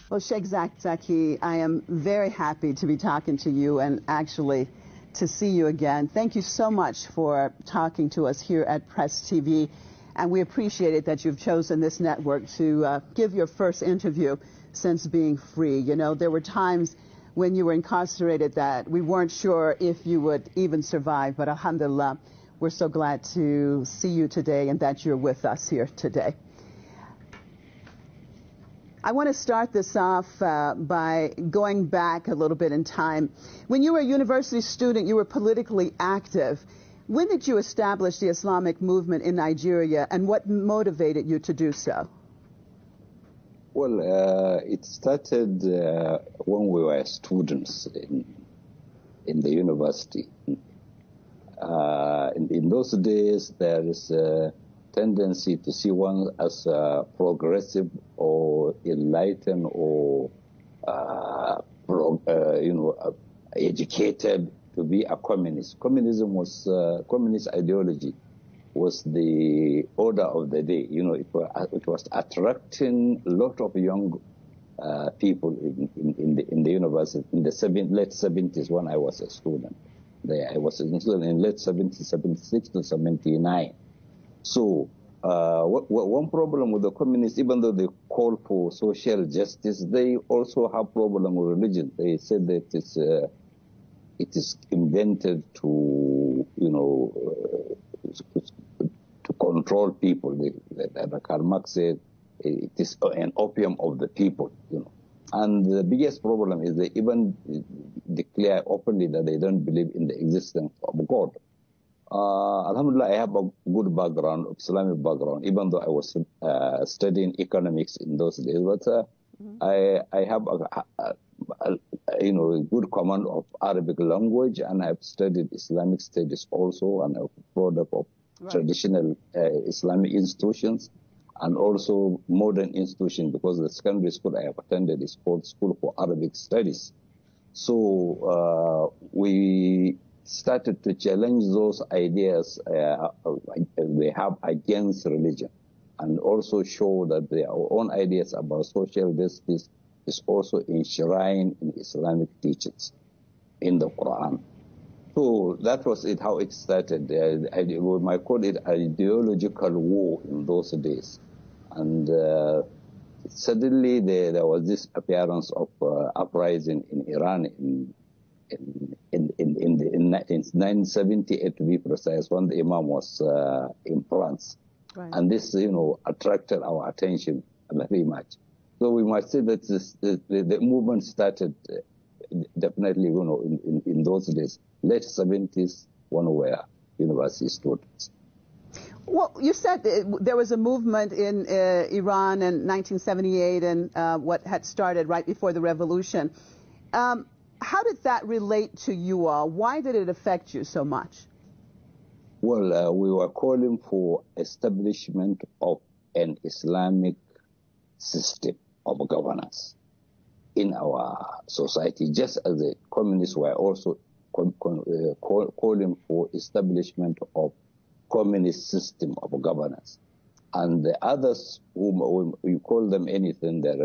Well, Sheikh Zakzaky, I am very happy to be talking to you and actually to see you again. Thank you so much for talking to us here at Press TV. And we appreciate it that you've chosen this network to give your first interview since being free. You know, there were times when you were incarcerated that we weren't sure if you would even survive. But alhamdulillah, we're so glad to see you today and that you're with us here today. I want to start this off by going back a little bit in time. When you were a university student, you were politically active. When did you establish the Islamic movement in Nigeria, and what motivated you to do so? Well, it started when we were students in the university. In those days, there is a tendency to see one as progressive or enlightened or educated to be a communist. Communism was communist ideology was the order of the day. You know, it was attracting a lot of young people in the university in the late 70s when I was a student. I was a student in late 70s, 76 to 79. So one problem with the communists, even though they call for social justice, they also have problem with religion. They said that it is invented to, to control people. Karl Marx said it is an opium of the people, And the biggest problem is they even declare openly that they don't believe in the existence of God. Alhamdulillah, I have a good background, Islamic background, even though I was studying economics in those days. But I have a good command of Arabic language, and I've studied Islamic studies also, and I'm a product of traditional Islamic institutions and also modern institutions, because the secondary school I have attended is called School for Arabic Studies. So we started to challenge those ideas they have against religion, and also show that their own ideas about social justice is also enshrined in Islamic teachings in the Quran. So that was it, how it started. We might call it ideological war in those days. And suddenly there was this appearance of uprising in Iran in 1978, to be precise, when the Imam was in France. Right. And this, attracted our attention very much. So we might say that the movement started definitely, in those days, late 70s, when we were university students. Well, you said there was a movement in Iran in 1978 and what had started right before the revolution. How did that relate to you all? Why did it affect you so much? Well, we were calling for establishment of an Islamic system of governance in our society, just as the communists were also calling for establishment of communist system of governance. And the others, whom you call them anything, they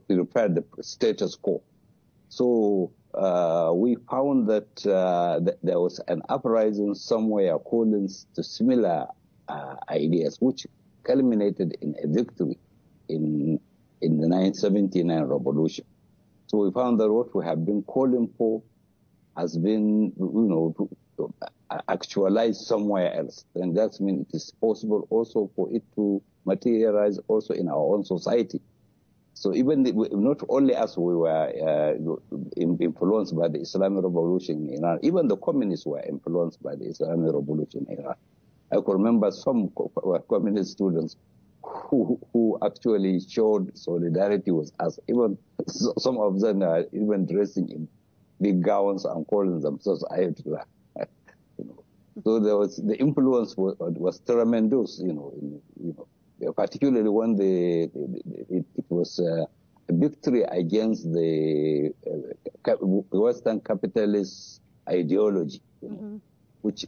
prepared the status quo. So we found that there was an uprising somewhere calling to similar ideas, which culminated in a victory in the 1979 revolution. So we found that what we have been calling for has been, actualized somewhere else. And that means it is possible also for it to materialize also in our own society. So even not only us, we were influenced by the Islamic Revolution in Iran. Even the communists were influenced by the Islamic Revolution in Iran. I could remember some communist students who actually showed solidarity with us. Even some of them are even dressing in big gowns and calling themselves Ayatollah. So there was the influence was tremendous. Particularly when it was a victory against the Western capitalist ideology, which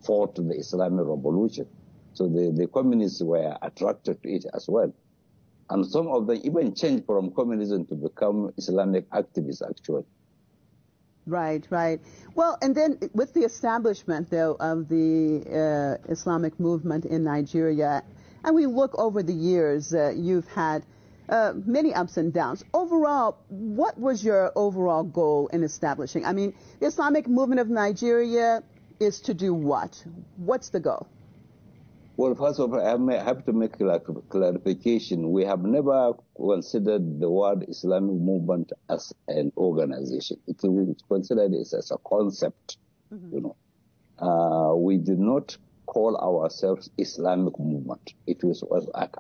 fought the Islamic Revolution. So the communists were attracted to it as well. And some of them even changed from communism to become Islamic activists, actually. Right, right. Well, and then with the establishment, though, of the Islamic movement in Nigeria, and we look over the years, you've had many ups and downs. Overall, what was your overall goal in establishing? I mean, the Islamic Movement of Nigeria is to do what? What's the goal? Well, first of all, I have to make a clarification. We have never considered the word Islamic movement as an organization. It's considered as a concept, you know. We did not call ourselves Islamic movement. It was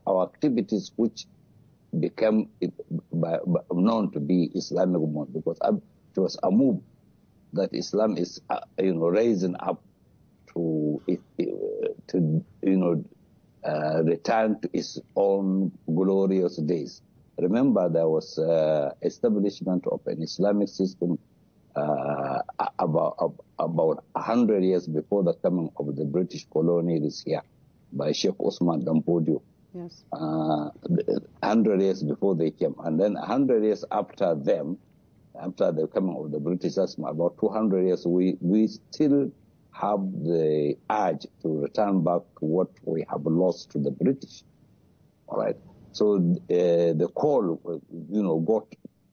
our activities which became known to be Islamic movement, because it was a move that Islam is, raising up to return to its own glorious days. Remember, there was establishment of an Islamic system about 100 years before the coming of the British colonialists here by Sheikh Osman Dampodio. Yes. 100 years before they came, and then 100 years after them, after the coming of the British, that's about 200 years, we still have the urge to return back to what we have lost to the British. All right. So the call, got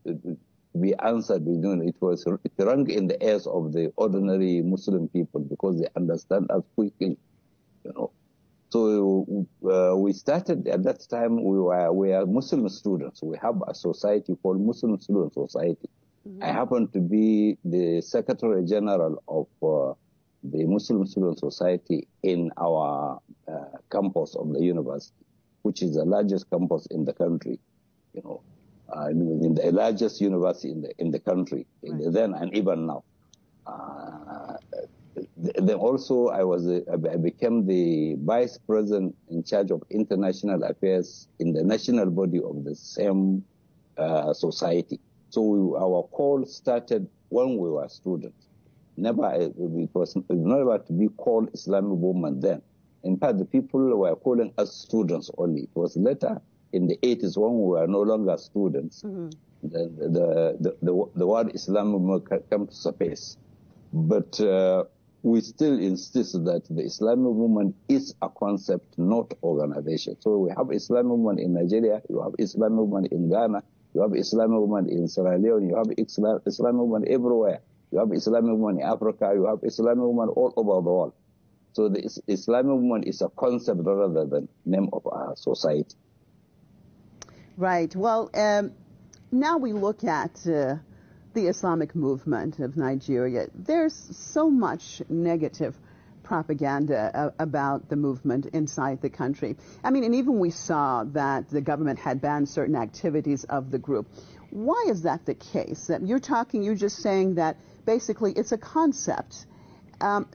to be answered. It rang in the ears of the ordinary Muslim people because they understand us quickly, So we started at that time. We are Muslim students. We have a society called Muslim Student Society. I happen to be the Secretary General of the Muslim Student Society in our campus of the university, which is the largest campus in the country, in the largest university in the country, right. Then and even now. Then also I became the Vice President in charge of international affairs in the national body of the same society. So our call started when we were students. It was never to be called Islamic movement then. In fact, the people were calling us students only. It was later in the 80s when we were no longer students, the word Islamic movement came to surface. But we still insist that the Islamic movement is a concept, not organization. So we have Islamic movement in Nigeria, you have Islamic movement in Ghana, you have Islamic movement in Sierra Leone, you have Islamic movement everywhere. You have Islamic movement in Africa, you have Islamic movement all over the world. So the Islamic movement is a concept rather than name of our society. Right. Well, now we look at the Islamic movement of Nigeria. There's so much negative propaganda about the movement inside the country. I mean, and even we saw that the government had banned certain activities of the group. Why is that the case? You're just saying that basically it's a concept.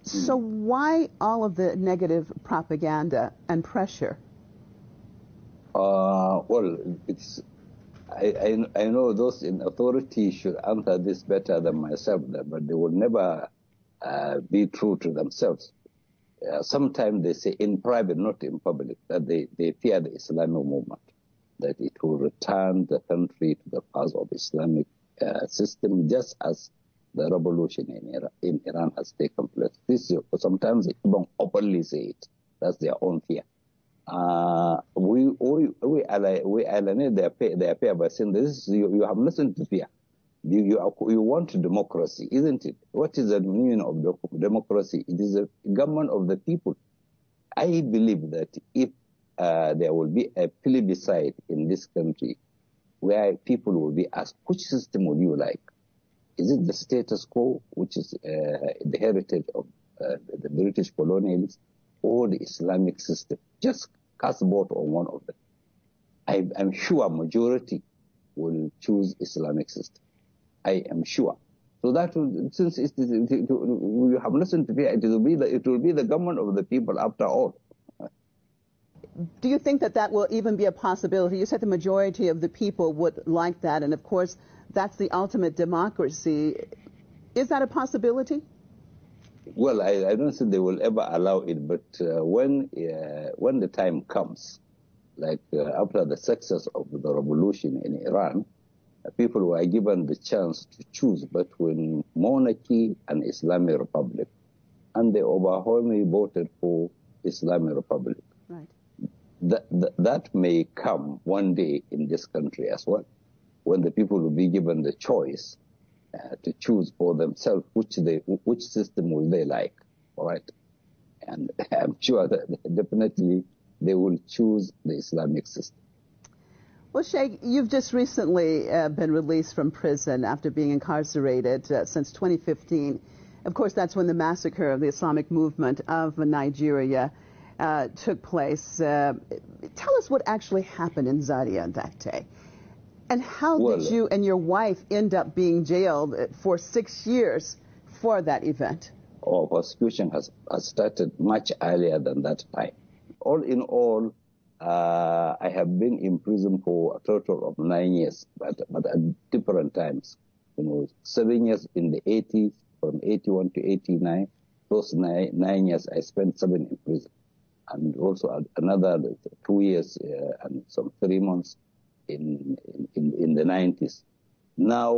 So why all of the negative propaganda and pressure? Well, I know those in authority should answer this better than myself, but they will never be true to themselves. Sometimes they say in private, not in public, that they fear the Islamic movement, that it will return the country to the path of Islamic system, just as the revolution in Iran has taken place. Sometimes they even openly say it. That's their own fear. We alienate their fear by saying this. You have nothing to fear. You want democracy, isn't it? What is the meaning of democracy? It is a government of the people. I believe that if there will be a plebiscite in this country where people will be asked, which system would you like? Is it the status quo, which is the heritage of the British colonialists, or the Islamic system? Just cast vote on one of them. I'm sure majority will choose Islamic system. I am sure. So that since you have nothing to fear, it will be the government of the people after all. Do you think that will even be a possibility? You said the majority of the people would like that, and of course, that's the ultimate democracy. Is that a possibility? Well, I don't think they will ever allow it, but when the time comes, like after the success of the revolution in Iran, people were given the chance to choose between monarchy and Islamic Republic. And they overwhelmingly voted for Islamic Republic. Right. That may come one day in this country as well, when the people will be given the choice to choose for themselves which system will they like, all right? And I'm sure that definitely they will choose the Islamic system. Well, Sheikh, you've just recently been released from prison after being incarcerated since 2015. Of course, that's when the massacre of the Islamic Movement of Nigeria took place. Tell us what actually happened in Zaria that day. And how did you and your wife end up being jailed for 6 years for that event? Our prosecution has started much earlier than that time. All in all, I have been in prison for a total of 9 years, but at different times. 7 years in the 80s, from 81 to 89. Those 9 years, I spent 7 in prison. And also another 2 years and some 3 months in the 90s. Now,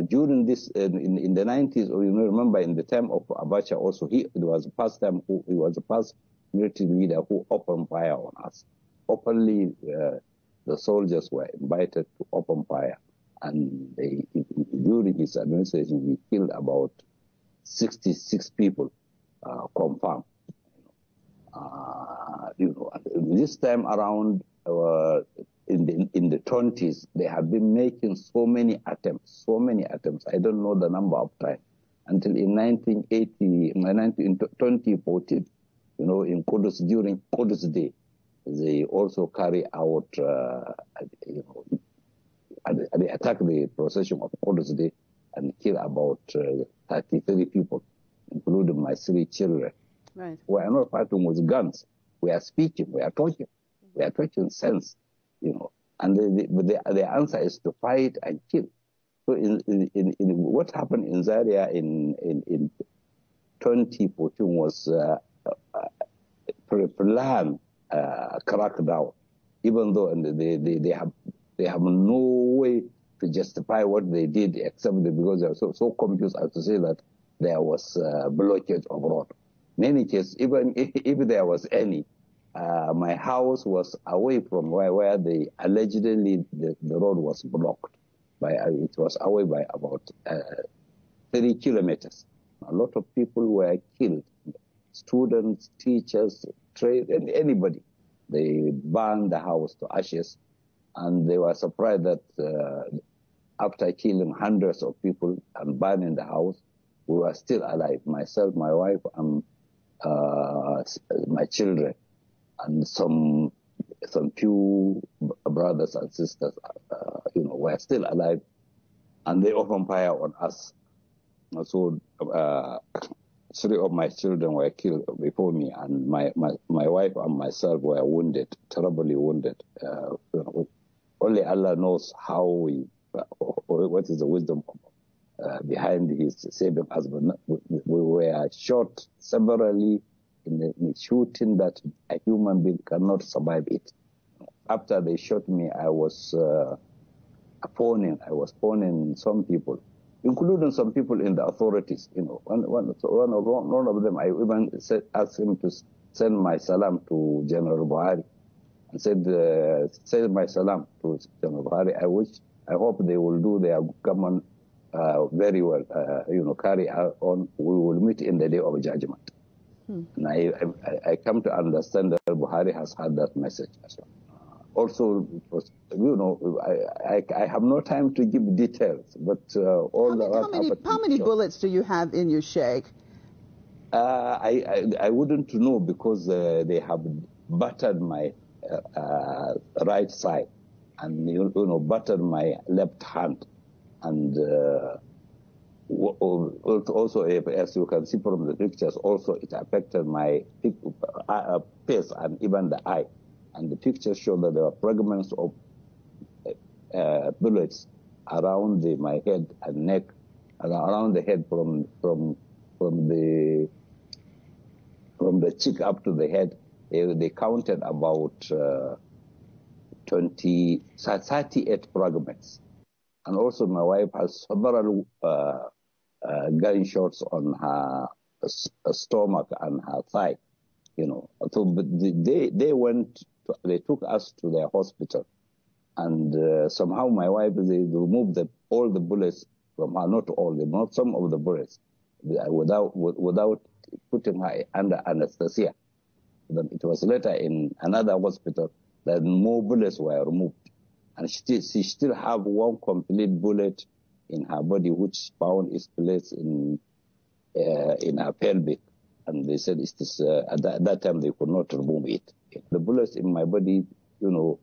during this, in the 90s, or you remember in the time of Abacha also, he was the first military leader who opened fire on us. Openly, the soldiers were invited to open fire. And during his administration, he killed about 66 people, confirmed. This time around, in the 20s, they have been making so many attempts. I don't know the number of times. Until in 2014, in Qudus, during Qudus Day, they also carry out, they attack the procession of Qudus Day and kill about 33 people, including my 3 children. Right. We are not fighting with guns. We are speaking. We are talking. We are talking sense, And the answer is to fight and kill. So in what happened in Zaria in 2014 was pre-planned crackdown, even though they have no way to justify what they did, except because they are so confused as to say that there was blockage of road. In any case, even if there was any, my house was away from where they allegedly the road was blocked. It was away by about 3 kilometers. A lot of people were killed, students, teachers, trade, and anybody. They burned the house to ashes, and they were surprised that after killing hundreds of people and burning the house, we were still alive. Myself, my wife, and my children, and some few brothers and sisters, were still alive, and they opened fire on us. So 3 of my children were killed before me, and my wife and myself were wounded, terribly wounded. Only Allah knows how or what is the wisdom behind his saving us. We were shot severally in a shooting that a human being cannot survive it. After they shot me, I was phoning some people, including some people in the authorities. One of them, I even asked him to send my salam to General Buhari, and said, send my salam to General Buhari. I hope they will do their government very well, carry on. We will meet in the day of judgment. And I come to understand that Buhari has had that message as well. Also, it was, I have no time to give details, but how many bullets do you have in your Sheikh? I wouldn't know, because they have battered my right side and battered my left hand, and also, as you can see from the pictures, also it affected my face and even the eye. And the pictures show that there are fragments of bullets around my head and neck, and around the head from the cheek up to the head. they counted about 38 fragments. And also my wife has several gunshots on her stomach and her thigh, you know. So but they took us to their hospital, and somehow my wife, they removed all the bullets from her, not some of the bullets, without putting her under anesthesia. Then it was later in another hospital that more bullets were removed. And she still have one complete bullet in her body, which found its place in her pelvic. And they said at that time they could not remove it. The bullets in my body, you know,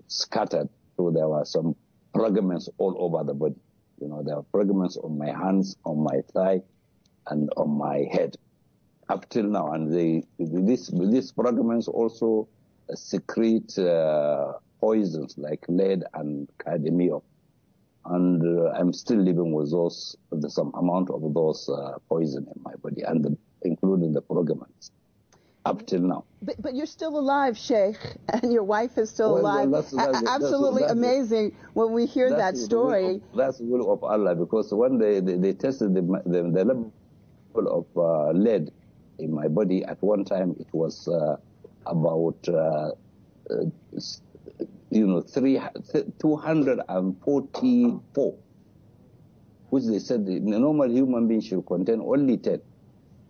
scattered. So there were some fragments all over the body. You know, there were fragments on my hands, on my thigh, and on my head, up till now. And these fragments also secrete poisons like lead and cadmium, and I'm still living with some amount of those poison in my body, and including the fragments, up till now. But you're still alive, Sheikh, and your wife is still alive. That's absolutely amazing when we hear that story. That's the will of Allah, because when they tested the level of lead in my body, at one time it was about 244, which they said the normal human being should contain only 10.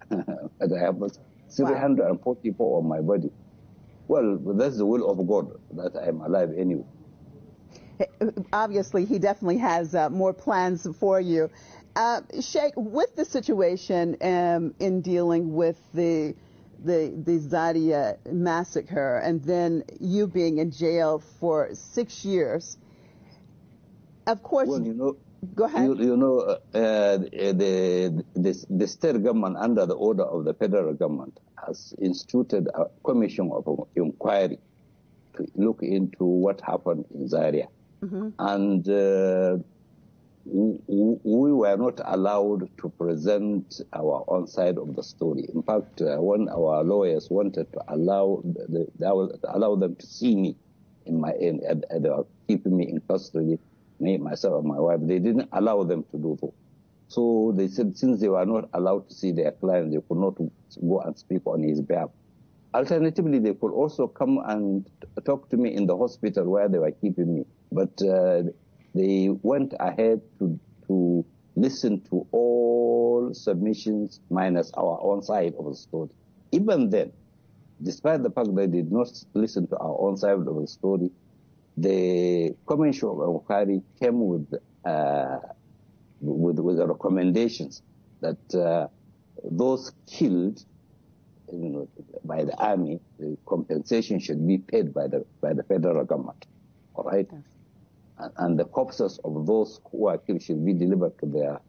But I have 344 on my body. Well, that's the will of God that I'm alive anyway. Obviously, he definitely has more plans for you. Sheikh, with the situation in dealing with the Zaria massacre, and then you being in jail for 6 years, of course. Well, you know, go ahead. The state government, under the order of the federal government, has instituted a commission of inquiry to look into what happened in Zaria. Mm-hmm. And we were not allowed to present our own side of the story. In fact, when our lawyers wanted to allow them to see me they were keeping me in custody, me, myself, and my wife, they didn't allow them to do so. So they said since they were not allowed to see their client, they could not go and speak on his behalf. Alternatively, they could also come and talk to me in the hospital where they were keeping me. But they went ahead to listen to all submissions minus our own side of the story. Even then, despite the fact they did not listen to our own side of the story, the commission of inquiry came with the recommendations that those killed, by the army, the compensation should be paid by the federal government. All right. Yes. And the corpses of those who are killed should be delivered to their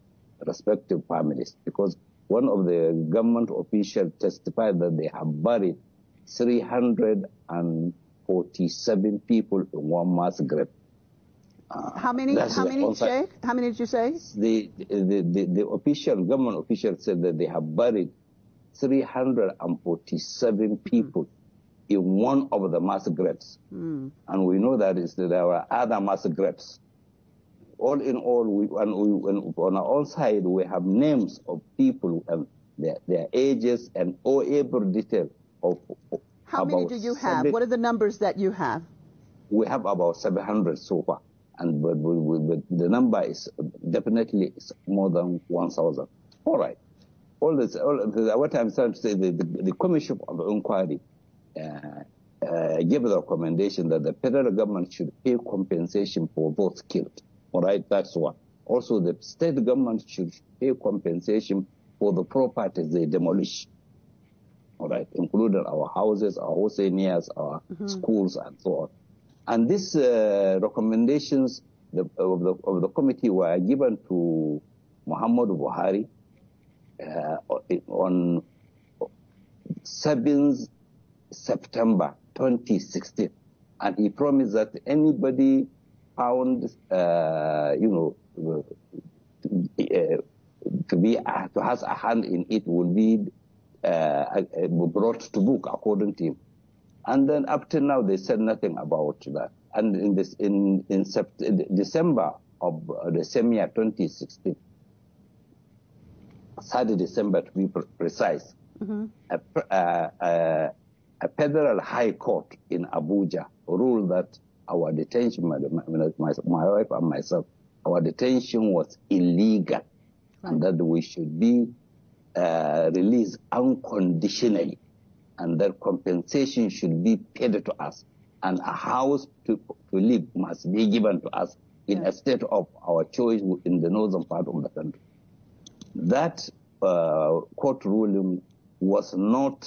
respective families, because one of the government officials testified that they have buried 347 people in one mass grave. How many, Sheikh? How many did you say? The government official said that they have buried 347 people in one of the mass graves. Mm. And we know that there were other mass graves. All in all, on our own side, we have names of people and their ages and all every detail of. How many do you have? What are the numbers that you have? We have about 700 so far, and but the number is definitely more than 1,000. All right. What I'm trying to say, the commission of inquiry gave the recommendation that the federal government should pay compensation for those killed. All right, that's one. Also, the state government should pay compensation for the properties they demolish. All right, including our houses, our hosenias, our schools, and so on. And these recommendations of the committee were given to Muhammadu Buhari on 7th September 2016, and he promised that anybody found, to has a hand in it will be brought to book, according to him. And then up till now, they said nothing about that. And in December of the same year, 2016, 3rd December to be precise, a federal high court in Abuja ruled that our detention, my wife and myself, our detention was illegal, and that we should be released unconditionally, and that compensation should be paid to us, and a house to live must be given to us in a state of our choice in the northern part of the country. That court ruling was not,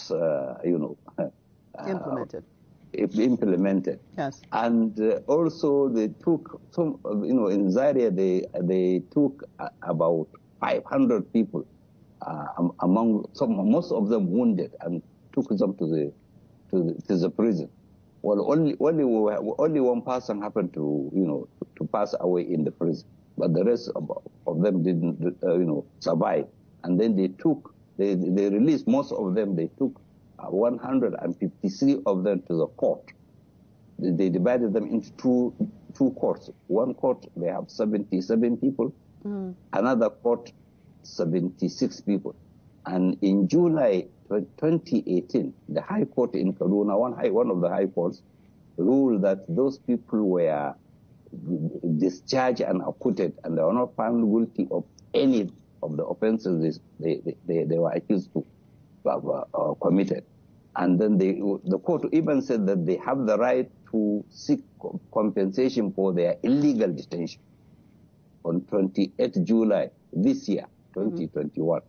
implemented. Yes. And also they took some, in Zaria they took about 500 people, among most of them wounded, and took them to the prison. Well, only one person happened to pass away in the prison, but the rest of them didn't survive. And then they released most of them. They took 153 of them to the court. They divided them into two courts. One court, they have 77 people. Another court, 76 people. And in July 2018, the High Court in Kaduna, one of the high courts, ruled that those people were discharged and acquitted, and they were not found guilty of any of the offenses they were accused to have committed. And then the court even said that they have the right to seek compensation for their illegal detention. On 28th July this year, 2021,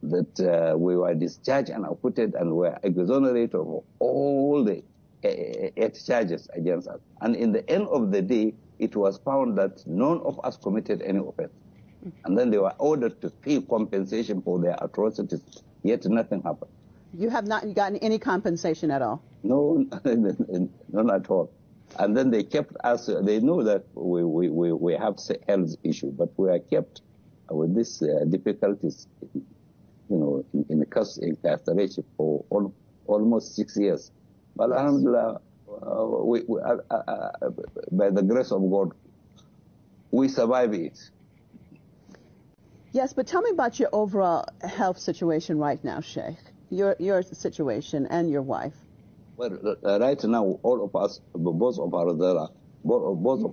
that we were discharged and acquitted and were exonerated of all the 8 charges against us. And in the end of the day, it was found that none of us committed any offense. And then they were ordered to pay compensation for their atrocities, yet nothing happened. You have not gotten any compensation at all? No, none at all. And then they kept us, they know that we have health issue, but we are kept with these difficulties, in incarceration for almost 6 years. But alhamdulillah, by the grace of God, we survive it. Yes, but tell me about your overall health situation right now, Sheikh. Your situation and your wife. Well, right now, all of us, both of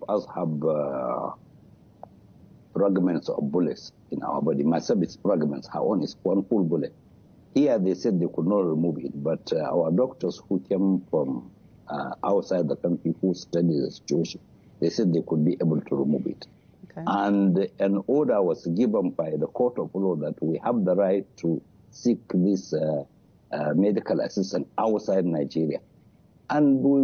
us have fragments of bullets in our body. Myself, it's fragments. Her own is one full bullet. Here, they said they could not remove it, but our doctors who came from outside the country who studied the situation, they said they could be able to remove it. Okay. And an order was given by the court of law that we have the right to seek this medical assistance outside Nigeria. And we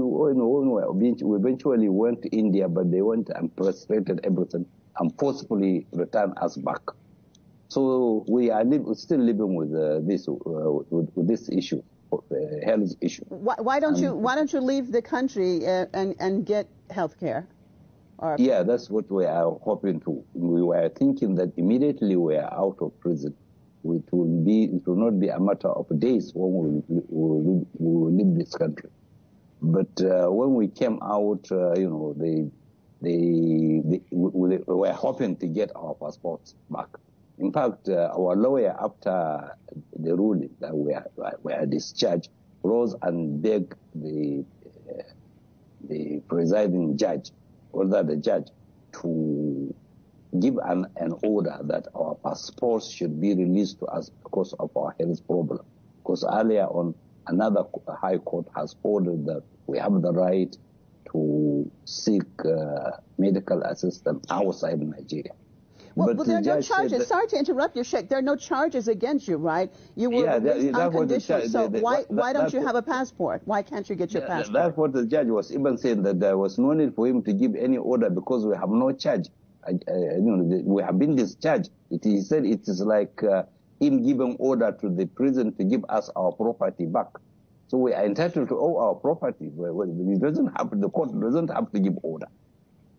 eventually went to India, but they went and frustrated everything and forcefully returned us back. So we are still living with this issue, health issue. Why don't you leave the country and get health care? Yeah, that's what we are hoping to. We were thinking that immediately we are out of prison, it will not be a matter of days when we will leave this country. But when we came out, we were hoping to get our passports back. In fact, our lawyer, after the ruling that we are discharged, rose and begged the presiding judge, or the judge, to give an order that our passports should be released to us because of our health problem. Because earlier on, another high court has ordered that we have the right to seek medical assistance outside Nigeria. Well, there are no charges. Sorry to interrupt you, Sheikh. There are no charges against you, right? You were released unconditionally. So why don't you have a passport? Why can't you get your passport? That's what the judge was even saying, that there was no need for him to give any order because we have no charge. We have been discharged. He said it is like him giving order to the prison to give us our property back. So we are entitled to all our property. The court doesn't have to give order.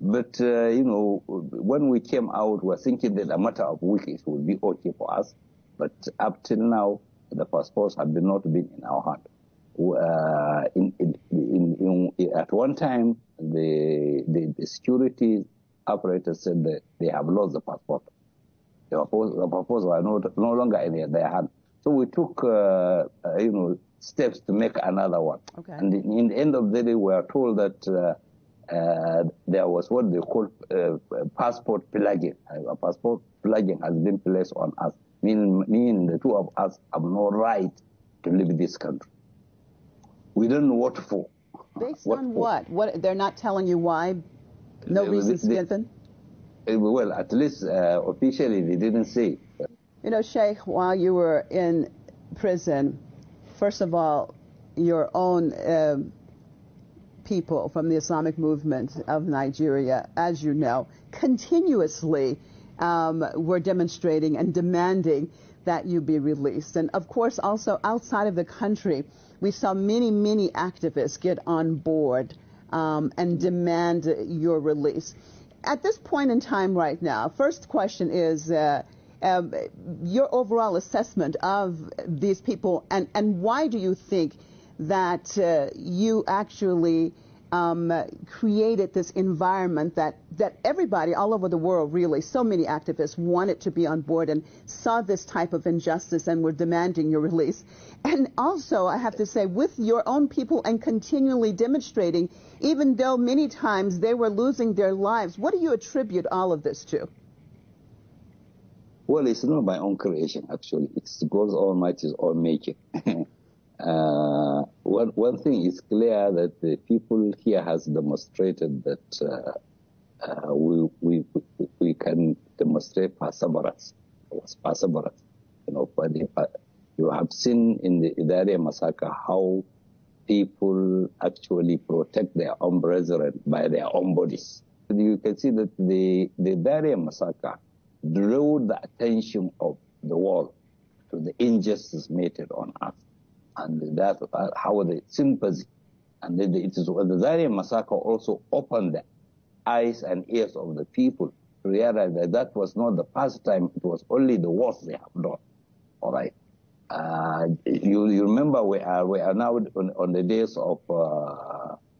But, when we came out, we were thinking that a matter of weeks it would be okay for us. But up till now, the passports have not been in our hand. At one time, the security operators said that they have lost the passport. The passports were no longer in their hand. So we took, steps to make another one. Okay. And in the end of the day, we are told that there was what they call passport plugging. A passport plugging has been placed on us, meaning the two of us have no right to leave this country. We don't know what for. Based on what? What? They're not telling you why? No reasons given? Well, at least officially they didn't say. You know, Sheikh, while you were in prison, first of all, your own people from the Islamic Movement of Nigeria, as you know, continuously were demonstrating and demanding that you be released. And of course, also outside of the country, we saw many, many activists get on board and demand your release. At this point in time right now, first question is your overall assessment of these people, and why do you think that you actually created this environment that everybody all over the world, really, so many activists wanted to be on board and saw this type of injustice and were demanding your release? And also, I have to say, with your own people and continually demonstrating, even though many times they were losing their lives, what do you attribute all of this to? Well, it's not my own creation, actually. It's God Almighty's own making. One thing is clear, that the people here has demonstrated that we can demonstrate perseverance. Perseverance. You have seen in the Idari massacre how people actually protect their own brethren by their own bodies. You can see that the Idari massacre drew the attention of the world to the injustice meted on us, and that how the sympathy, and it is the Zaire massacre also opened the eyes and ears of the people to realize that that was not the first time; it was only the worst they have done. All right. You remember we are now on the days of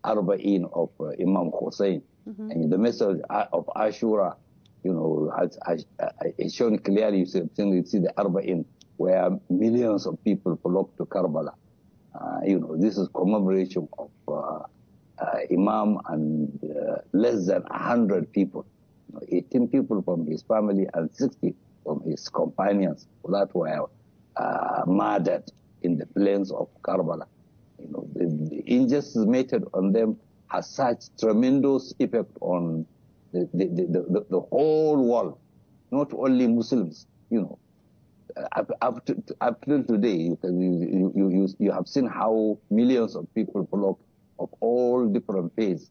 Arba'in of Imam Hussein, and the message of Ashura, it's shown clearly. You see the Arba'in, where millions of people flocked to Karbala. This is commemoration of Imam and less than 100 people, 18 people from his family and 60 from his companions that were murdered in the plains of Karbala. The injustice meted on them has such tremendous effect on the whole world, not only Muslims. Up till today, you have seen how millions of people flock of all different faiths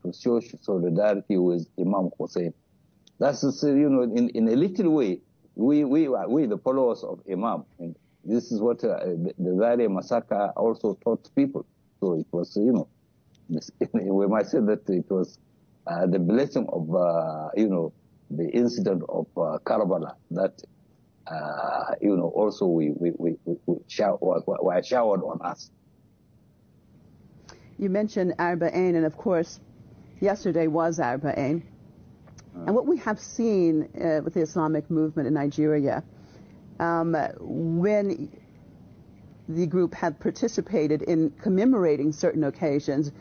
to show solidarity with Imam Hussein. That's in a little way, we the followers of Imam, and this is what the Zaire massacre also taught people. So it was, we might say that it was the blessing of the incident of Karbala that also we were showered on us. You mentioned Arba'in, and of course, yesterday was Arba'in. And what we have seen with the Islamic movement in Nigeria, when the group had participated in commemorating certain occasions,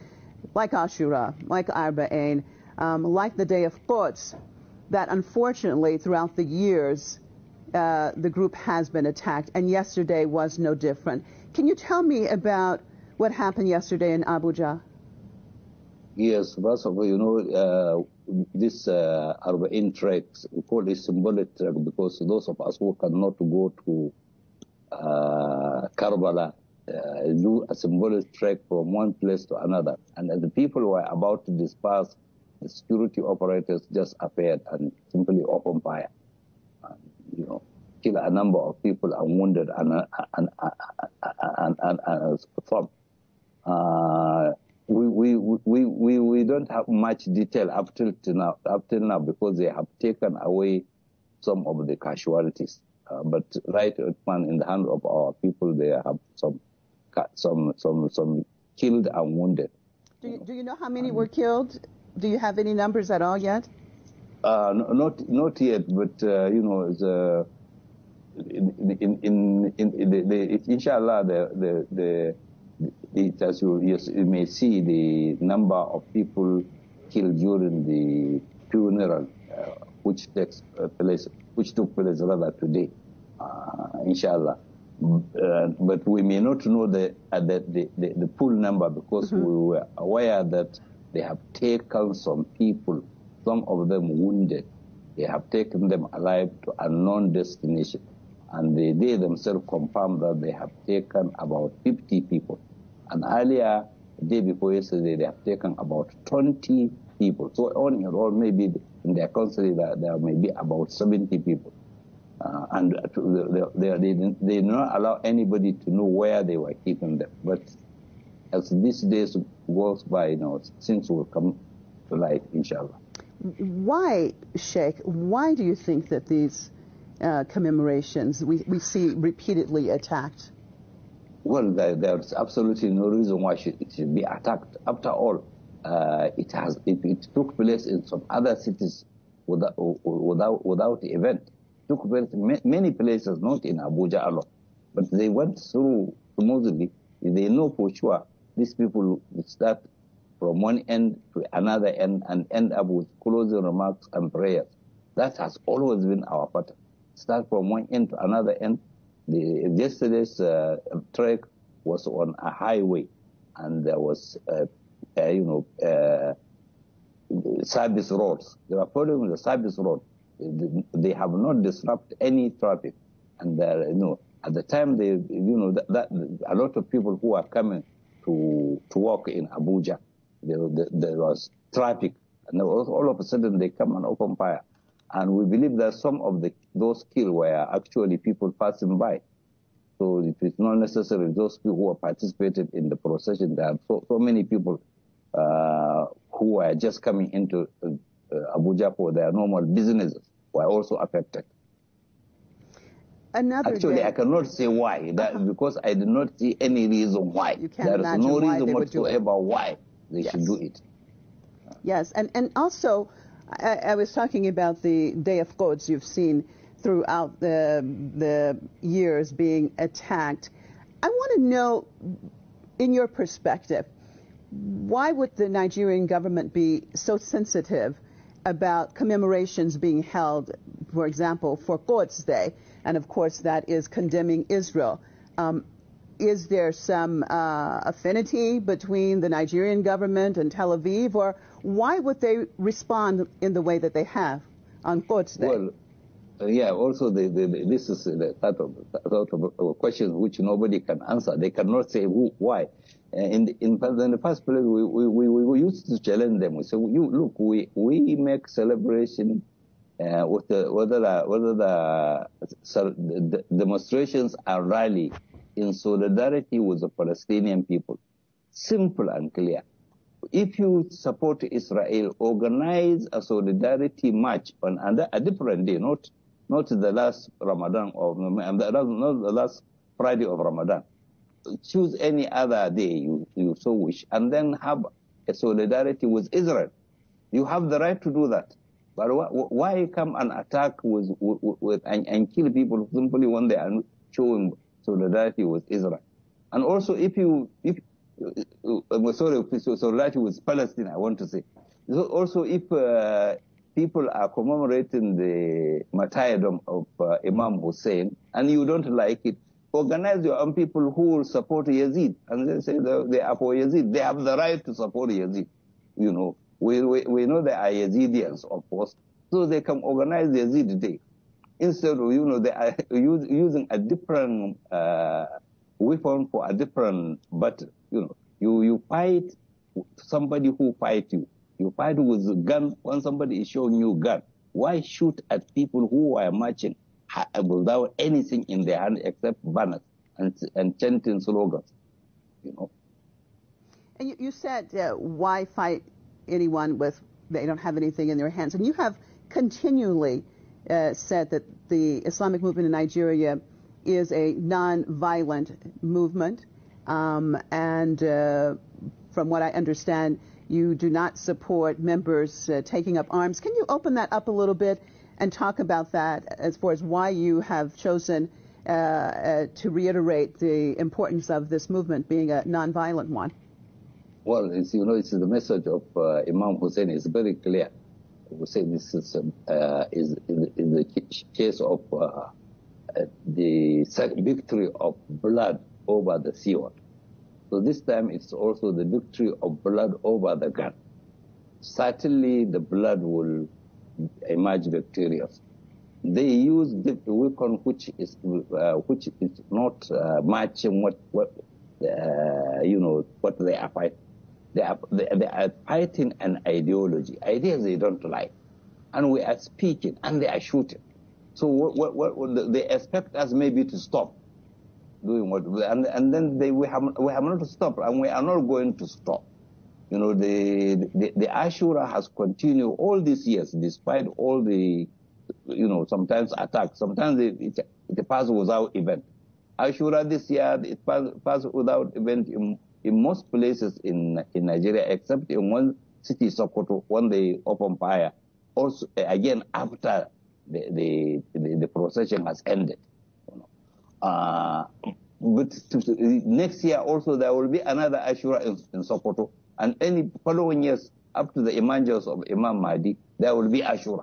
like Ashura, like Arba'in, like the Day of Quds, that unfortunately throughout the years, the group has been attacked, and yesterday was no different. Can you tell me about what happened yesterday in Abuja? Yes, first of all, this Arba'in trek, we call it symbolic trek because those of us who cannot go to Karbala do a symbolic trek from one place to another. And as the people were about to disperse, the security operators just appeared and simply opened fire. Kill a number of people and wounded and some. We don't have much detail up till now because they have taken away some of the casualties. But right man, in the hand of our people, they have some killed and wounded. Do you know how many were killed? Do you have any numbers at all yet? Not yet, but inshallah, as you may see, the number of people killed during the funeral, which took place rather today, inshallah. But we may not know the full number, because we were aware that they have taken some people, some of them wounded. They have taken them alive to unknown destination. And they themselves confirmed that they have taken about 50 people. And earlier, the day before yesterday, they have taken about 20 people. So on in all, maybe in their country, there may be about 70 people. And they did not allow anybody to know where they were keeping them. But as these days goes by, things will come to light, inshallah. Why, Sheikh, why do you think that these commemorations we see repeatedly attacked? Well, there's absolutely no reason why it should be attacked. After all, it took place in some other cities without event. It took place in many places, not in Abuja alone, but they went through smoothly. They know for sure these people will start from one end to another end and end up with closing remarks and prayers. That has always been our pattern. Start from one end to another end. Yesterday's trek was on a highway, and there was, service roads. They were following the service road. They have not disrupted any traffic, and at the time that a lot of people who are coming to work in Abuja, there was traffic, and all of a sudden they come and open fire. And we believe that some of those killed were actually people passing by. So it is not necessarily those people who participated in the procession. There are so many people who are just coming into Abuja for their normal businesses were also affected. Actually, I cannot say why, because I did not see any reason why. There is no reason whatsoever why they should do it. Yes, and also, I was talking about the Day of Quds you've seen throughout the years being attacked. I want to know, in your perspective, why would the Nigerian government be so sensitive about commemorations being held, for example, for Quds Day, and of course that is condemning Israel? Is there some affinity between the Nigerian government and Tel Aviv, or why would they respond in the way that they have on Quds Day? Well, also this is the sort of question which nobody can answer. They cannot say why. In the first place, we used to challenge them. We say, look, we make celebration whether the demonstrations are rally in solidarity with the Palestinian people. Simple and clear. If you support Israel, organize a solidarity march on a different day, not the last Ramadan not the last Friday of Ramadan. Choose any other day you so wish, and then have a solidarity with Israel. You have the right to do that. But why come and attack and kill people simply when they are showing solidarity with Israel? And also, solidarity with Palestine, I want to say. Also, if people are commemorating the martyrdom of Imam Hussein, and you don't like it, organize your own people who will support Yazid, and they say they are for Yazid. They have the right to support Yazid. We know they are Yazidians, of course, so they can organize the Yazid Day. Instead of, they are using a different weapon for a different battle. You fight somebody who fight you. You fight with a gun when somebody is showing you a gun. Why shoot at people who are marching without anything in their hand except banners and chanting slogans? And you said, why fight anyone they don't have anything in their hands? And you have continually said that the Islamic Movement in Nigeria is a non-violent movement, and from what I understand, you do not support members taking up arms. Can you open that up a little bit and talk about that as far as why you have chosen to reiterate the importance of this movement being a non-violent one? Well, it's, you know, it's the message of Imam Hussein is very clear. Hussein is the case of the victory of blood over the sword. So this time it's also the victory of blood over the gun. Certainly the blood will emerge victorious. They use the weapon which is not matching what they are fighting. They are fighting an ideology, ideas they don't like, and we are speaking, and they are shooting. So what they expect us maybe to stop doing what, and then we have not stopped, and we are not going to stop. You know, the Ashura has continued all these years, despite all the, you know, sometimes attacks, sometimes it passes without event. Ashura this year, it passed without event in most places in Nigeria, except in one city, Sokoto, when they opened fire. Also, again, after the procession has ended. You know. But next year also there will be another Ashura in Sokoto, and any following years up to the emergence of Imam Mahdi, there will be Ashura,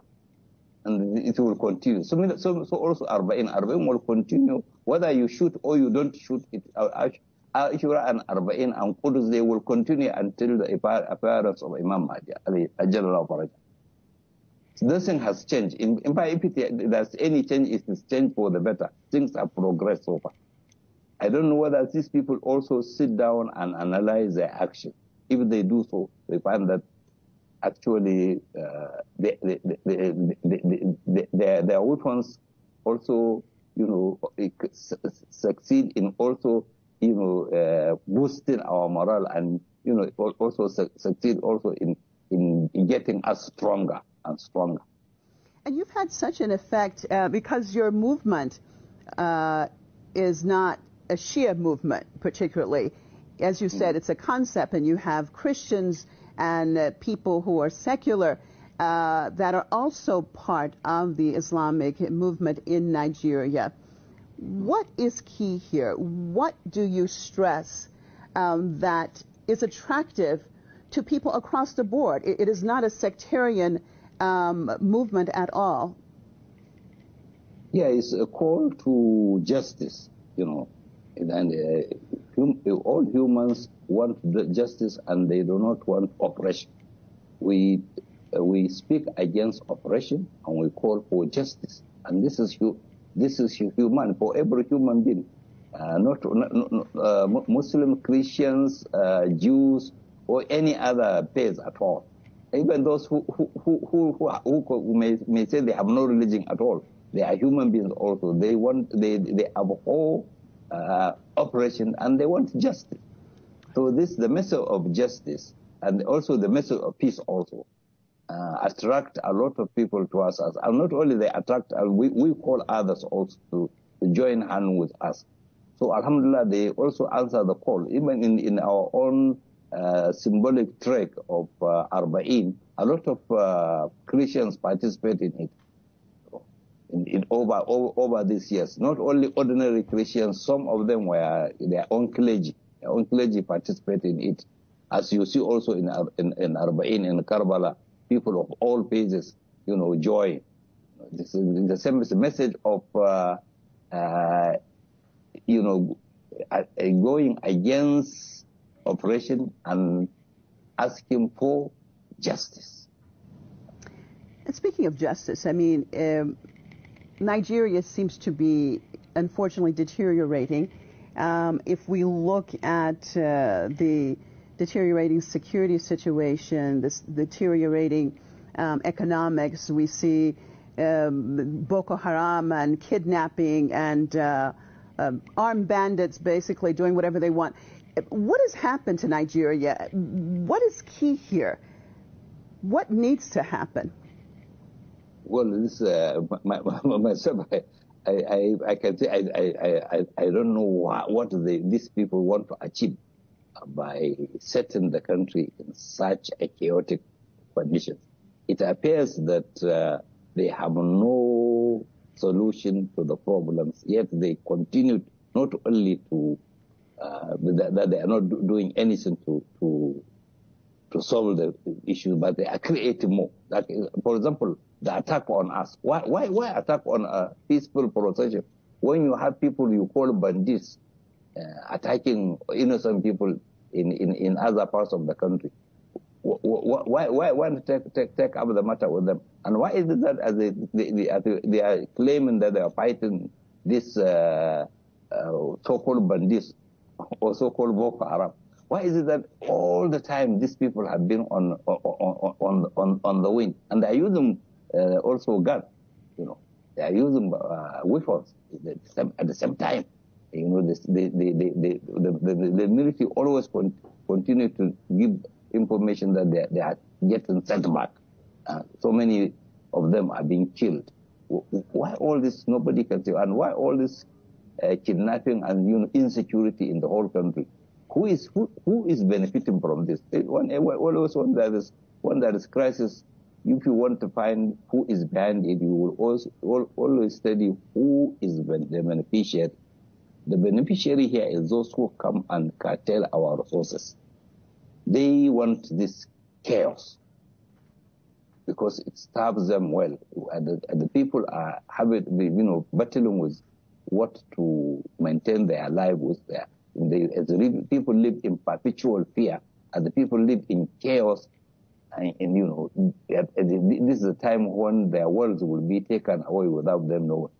and it will continue. So also Arba'in will continue, whether you shoot or you don't shoot it. Ashura and Arba'in and Qudus, they will continue until the appearance of Imam Mahdi, a general operation. Nothing has changed. In fact, if there's any change, it is change for the better. Things have progressed so far. I don't know whether these people also sit down and analyze their action. If they do so, they find that actually their weapons also, you know, succeed in also, you know, boosting our morale, and, you know, also succeed also in getting us stronger and stronger. And you've had such an effect because your movement is not a Shia movement particularly. As you said, it's a concept, and you have Christians and people who are secular that are also part of the Islamic movement in Nigeria. What is key here? What do you stress that is attractive to people across the board? It is not a sectarian movement at all. Yeah, it's a call to justice, you know, and all humans want justice, and they do not want oppression. We speak against oppression, and we call for justice, and this is human for every human being, not Muslim, Christians, Jews, or any other faith at all. Even those who may say they have no religion at all, they are human beings also. They abhor oppression, and they want justice. So the message of justice, and also the message of peace also, attract a lot of people to us. And not only they attract, we call others also to join hands with us. So alhamdulillah, they also answer the call. Even in our own symbolic trek of Arba'in, a lot of Christians participate in it. Over these years, not only ordinary Christians, some of them were their own clergy. Their own clergy participate in it, as you see also in Arba'in, in Karbala, people of all phases, you know, join. This is the same message of you know, going against oppression and asking for justice. And speaking of justice, I mean, Nigeria seems to be, unfortunately, deteriorating. If we look at the deteriorating security situation, this deteriorating economics, we see Boko Haram and kidnapping and armed bandits basically doing whatever they want. What has happened to Nigeria? What is key here? What needs to happen? Well, this myself, I can say I don't know what these people want to achieve by setting the country in such a chaotic condition. It appears that they have no solution to the problems, yet they continue not only to that they are not doing anything to solve the issue, but they are creating more. Like, for example, the attack on us. Why attack on a peaceful procession when you have people you call bandits attacking innocent people in other parts of the country? Why take up the matter with them? And why is it that as they are claiming that they are fighting this so-called bandits or so-called Boko Haram? Why is it that all the time these people have been on the wing, and they are using also guns? You know, they are using weapons at the same time. You know, the military always continue to give information that they are getting sent back. So many of them are being killed. Why all this? Nobody can say. And why all this kidnapping and insecurity in the whole country? Who is benefiting from this? Always when there is crisis, if you want to find who is behind it, you will always study who is the beneficiary. The beneficiary here is those who come and curtail our resources. They want this chaos because it serves them well. And the people are battling with what to maintain their lives with. People live in perpetual fear, and the people live in chaos. And this is a time when their worlds will be taken away without them knowing.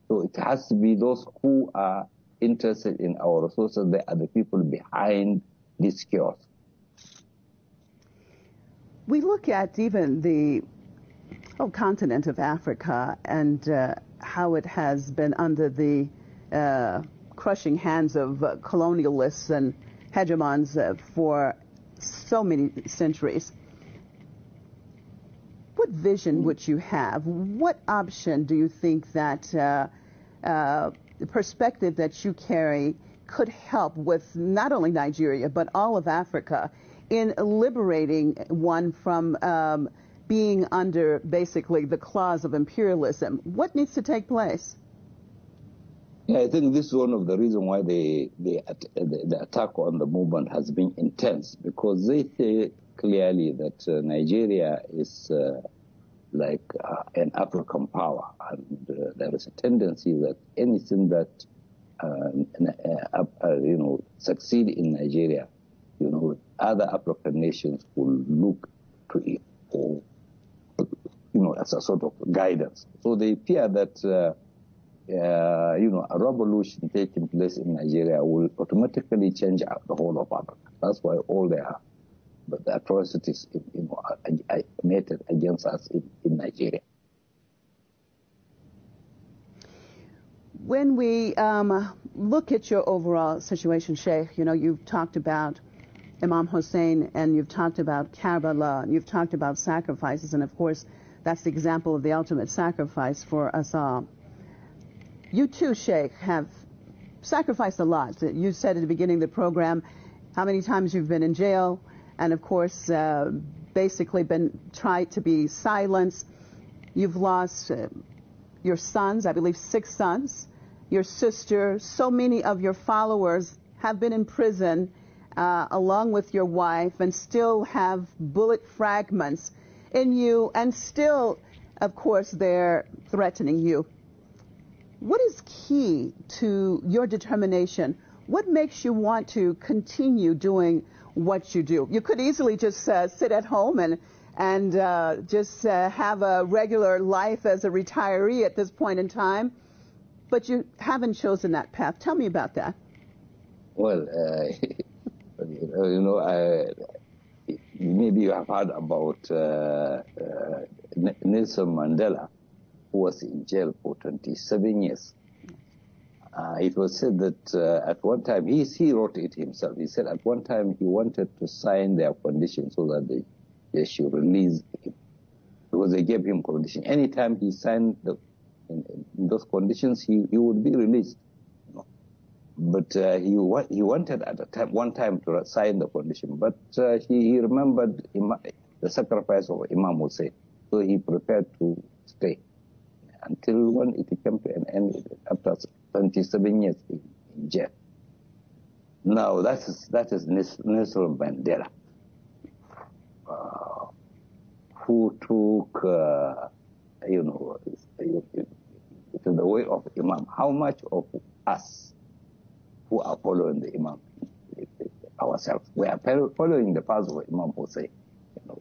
So it has to be those who are interested in our resources. They are the people behind this chaos. We look at even the whole continent of Africa and how it has been under the crushing hands of colonialists and hegemons for so many centuries. What vision would you have? What option do you think that the perspective that you carry could help with not only Nigeria, but all of Africa in liberating one from being under basically the claws of imperialism? What needs to take place? Yeah, I think this is one of the reasons why the attack on the movement has been intense, because they say clearly that Nigeria is like an African power, and there is a tendency that anything that succeed in Nigeria, other African nations will look to it for, as a sort of guidance. So they fear that a revolution taking place in Nigeria will automatically change the whole of Africa. That's why all the atrocities are committed against us in Nigeria. When we look at your overall situation, Sheikh, you've talked about Imam Hussein, and you've talked about Karbala, and you've talked about sacrifices, and of course, that's the example of the ultimate sacrifice for us all. You too, Sheikh, have sacrificed a lot. You said at the beginning of the program how many times you've been in jail, and of course, basically been tried to be silenced. You've lost your sons, I believe 6 sons, your sister, so many of your followers have been in prison along with your wife, and still have bullet fragments in you, and still, of course, they're threatening you. What is key to your determination? What makes you want to continue doing what you do? You could easily just sit at home and just have a regular life as a retiree at this point in time, but you haven't chosen that path. Tell me about that. Well, maybe you have heard about Nelson Mandela, who was in jail for 27 years. It was said that at one time, he wrote it himself. He said at one time he wanted to sign their conditions so that they should release him. because they gave him conditions. Anytime he signed in those conditions, he would be released. You know. But he wanted at one time to sign the condition, but he remembered the sacrifice of Imam Hussein, so he prepared to stay until when it came to an end after 27 years in jail. Now that is Nelson Mandela, who took to the way of Imam. How much of us who are following the Imam ourselves, we are following the path of Imam Hussein? You know,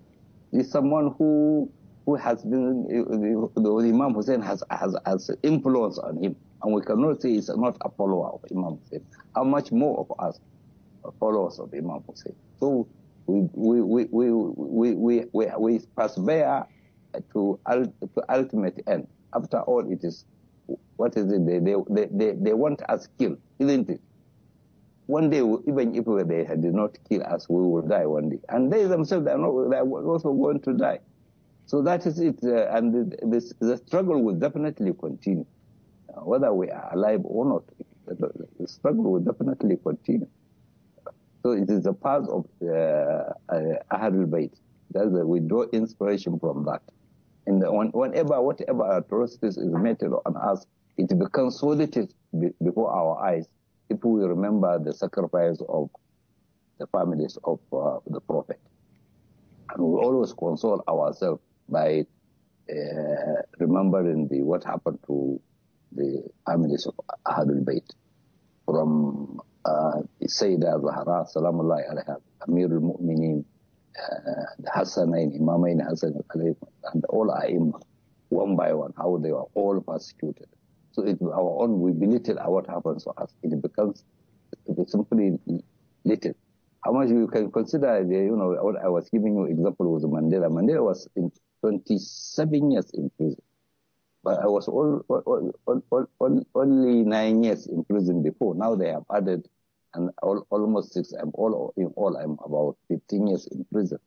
is someone who has been, the Imam Hussein has influence on him, and we cannot say he's not a follower of Imam Hussein. How much more of us are followers of Imam Hussein? So we persevere to ultimate end. After all, it is, what is it? They want us killed, isn't it? One day, even if they did not kill us, we will die one day, and they themselves they are also going to die. So that is it, and the struggle will definitely continue, whether we are alive or not. The struggle will definitely continue. So it is a part of Ahlul Bayt. We draw inspiration from that. And whatever atrocities is meted on us, it becomes so little before our eyes if we remember the sacrifice of the families of the Prophet. And we always console ourselves by remembering what happened to the families of Ahlul Bayt, from Sayyidah Zahra, Salamullahi alayha, Amirul Mu'mineen, the Hassanain, Imamain Hassan, and all Aimma, one by one, how they were all persecuted. So our own, we belittle what happens to us. It becomes simply little. How much you can consider, what I was giving you example was Mandela. Mandela was in 27 years in prison. But I was only 9 years in prison before. Now they have added almost 6. I'm about 15 years in prison.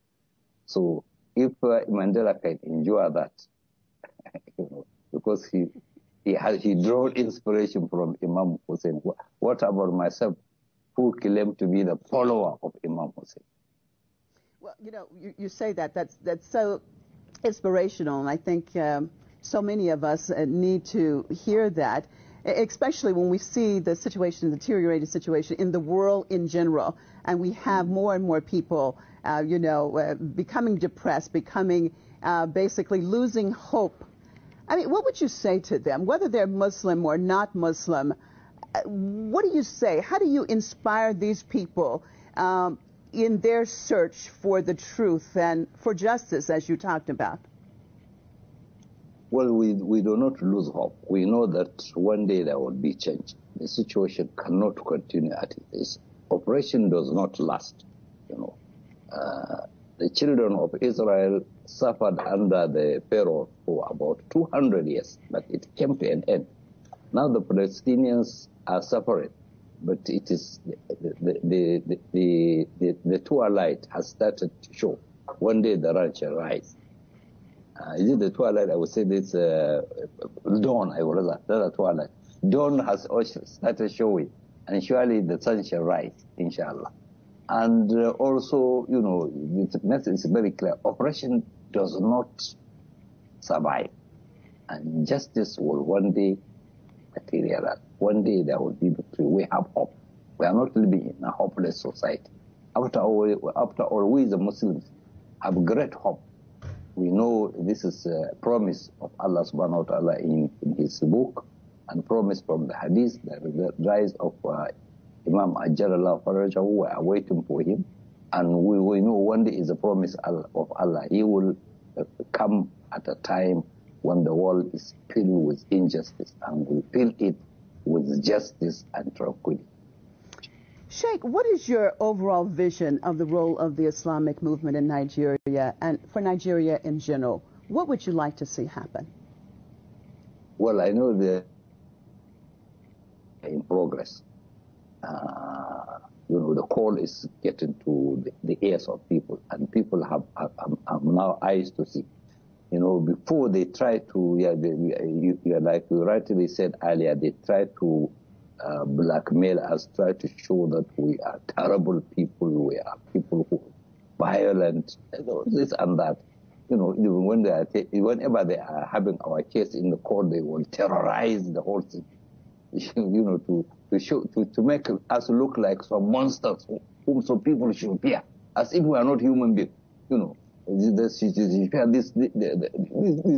So if Mandela can endure that, because he drew inspiration from Imam Hussein. What about myself, who claim to be the follower of Imam Hussein? Well, you say that's so inspirational, and I think so many of us need to hear that, especially when we see the situation, the deteriorated situation in the world in general, and we have more and more people, becoming depressed, basically losing hope. I mean, what would you say to them, whether they're Muslim or not Muslim? What do you say? How do you inspire these people in their search for the truth and for justice, as you talked about? Well, we do not lose hope. We know that one day there will be change. The situation cannot continue as it is. Operation does not last. The children of Israel suffered under the Pharaoh for about 200 years, but it came to an end. Now the Palestinians are suffering, but it is the twilight has started to show. One day the sun shall rise. Is it the twilight? I would say this dawn. I would rather twilight. Dawn has also started showing, and surely the sun shall rise, inshallah. And also, the message is very clear. Oppression does not survive, and justice will one day materialize. One day there will be victory. We have hope. We are not living in a hopeless society. After all, we the Muslims have great hope. We know this is a promise of Allah subhanahu wa ta'ala in his book, and promise from the hadith, the rise of Imam Ajjalallah Farajahu. We are waiting for him, and we know one day is a promise of Allah. He will come at a time when the world is filled with injustice, and will fill it with justice and tranquility. Sheikh, what is your overall vision of the role of the Islamic movement in Nigeria and for Nigeria in general? What would you like to see happen? Well, I know they're in progress. The call is getting to the ears of people, and people have now eyes to see. You know, before they try to, like you rightly said earlier, they try to blackmail us, try to show that we are terrible people, we are people who are violent, this and that. You know, even when whenever they are having our case in the court, they will terrorize the whole thing. You know, to make us look like some monsters whom some people should fear, as if we are not human beings. You know, these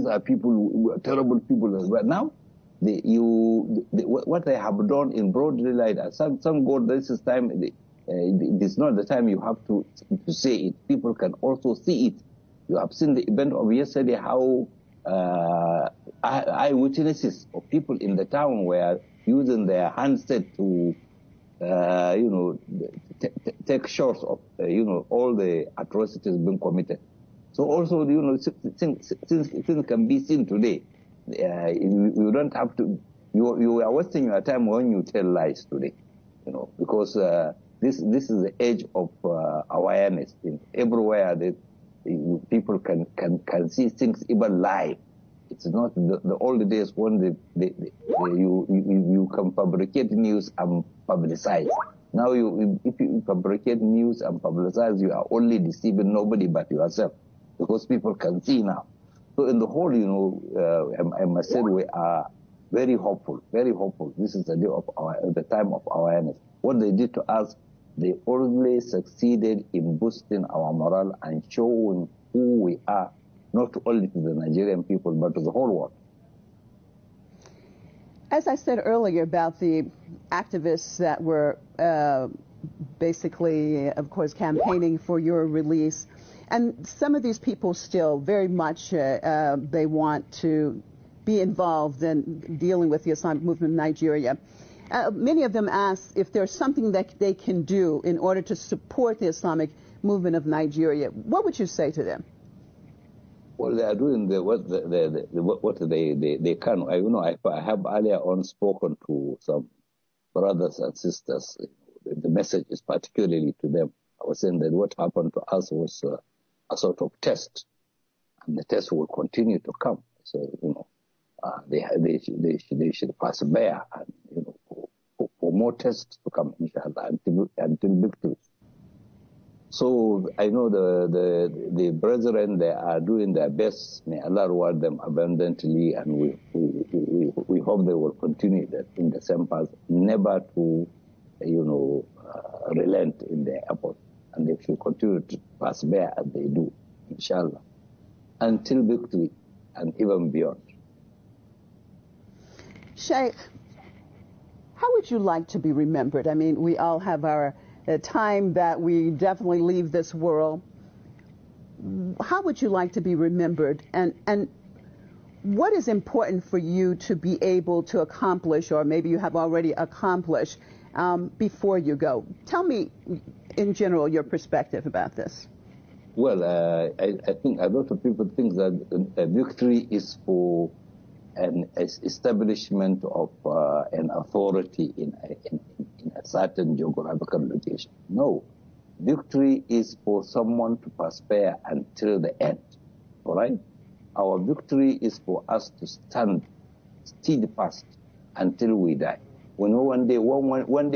are people who are terrible people. But now, what they have done in broad daylight, some God, this is time. It's not the time you have to say it. People can also see it. You have seen the event of yesterday, how eyewitnesses of people in the town were using their handset to, take shots of, all the atrocities being committed. So also, things can be seen today. You don't have to, you are wasting your time when you tell lies today, because this is the age of awareness. Everywhere that people can see things even live. It's not the old days when you can fabricate news and publicize. Now if you fabricate news and publicize, you are only deceiving nobody but yourself, because people can see now. So in the whole, I must say we are very hopeful, very hopeful. This is the day of the time of awareness. What they did to us, they always succeeded in boosting our morale and showing who we are, not only to the Nigerian people, but to the whole world. As I said earlier about the activists that were basically, of course, campaigning for your release, and some of these people still very much, they want to be involved in dealing with the Islamic Movement of Nigeria. Many of them ask if there's something that they can do in order to support the Islamic Movement of Nigeria. What would you say to them? Well, they are doing what they can. I have earlier on spoken to some brothers and sisters. The message is particularly to them. I was saying that what happened to us was a sort of test, and the test will continue to come. So they should persevere, and for more tests to come, inshallah, until victory. So I know the brethren, they are doing their best. May Allah reward them abundantly, and we hope they will continue that in the same path, never to relent in their effort, and they should continue to persevere as they do, inshallah, until victory and even beyond. Sheikh, how would you like to be remembered? I mean, we all have our time that we definitely leave this world. How would you like to be remembered? And what is important for you to be able to accomplish, or maybe you have already accomplished, before you go? Tell me, in general, your perspective about this. Well, I think a lot of people think that a victory is for an establishment of an authority in a certain geographical location. No, victory is for someone to persevere until the end. All right, our victory is for us to stand steadfast until we die. We know one day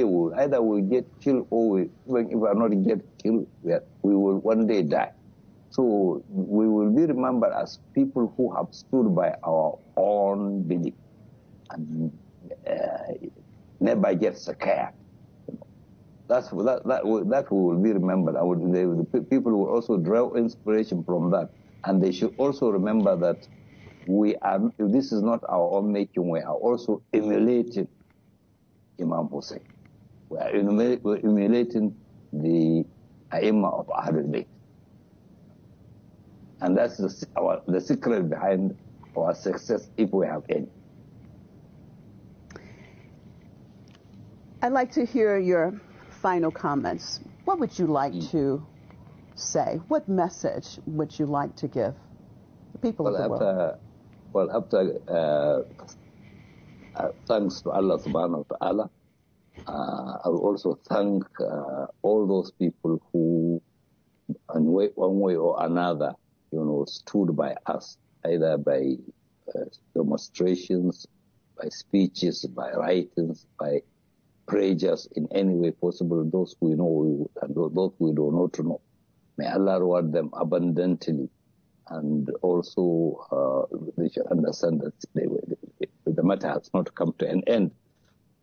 we'll either get killed, or even if we are not get killed, we will one day die. So we will be remembered as people who have stood by our own belief and never get scared. That we will be remembered. The people will also draw inspiration from that, and they should also remember that this is not our own making. We are also emulating Imam Hussein. We are emulating the Aimma of Ahlul Bayt. And that's the secret behind our success, if we have any. I'd like to hear your final comments. What would you like to say? What message would you like to give the people of the world? After thanks to Allah subhanahu wa ta'ala, I will also thank all those people who, in one way or another, stood by us either by demonstrations, by speeches, by writings, by prayers in any way possible, those we know and those we do not know. May Allah reward them abundantly. And also, they should understand that the matter has not come to an end.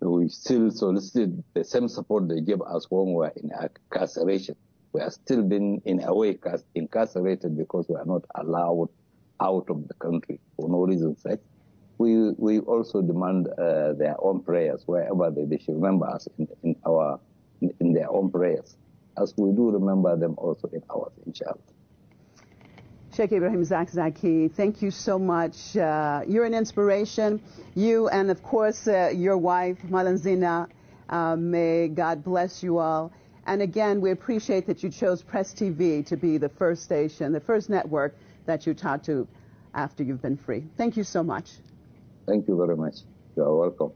We still solicit the same support they gave us when we were in incarceration. We are still being, in a way, incarcerated because we are not allowed out of the country for no reason, right? We also demand their own prayers wherever they should remember us in their own prayers, as we do remember them also in ours, inshallah. Sheikh Ibrahim Zakzaky, thank you so much. You're an inspiration. You and, of course, your wife, Malanzina. May God bless you all. And again, we appreciate that you chose Press TV to be the first station, the first network that you talk to after you've been free. Thank you so much. Thank you very much. You are welcome.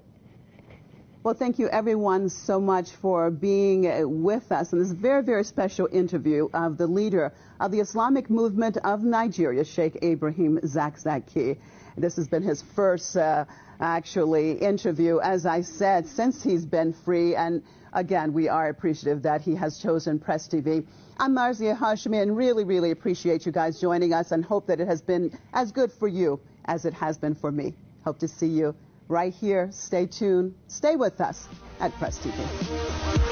Well, thank you everyone so much for being with us in this very, very special interview of the leader of the Islamic Movement of Nigeria, Sheikh Ibrahim Zakzaky. This has been his first, actually, interview, as I said, since he's been free. And again, we are appreciative that he has chosen Press TV. I'm Marzia Hashimi, and really, really appreciate you guys joining us and hope that it has been as good for you as it has been for me. Hope to see you right here. Stay tuned. Stay with us at Press TV.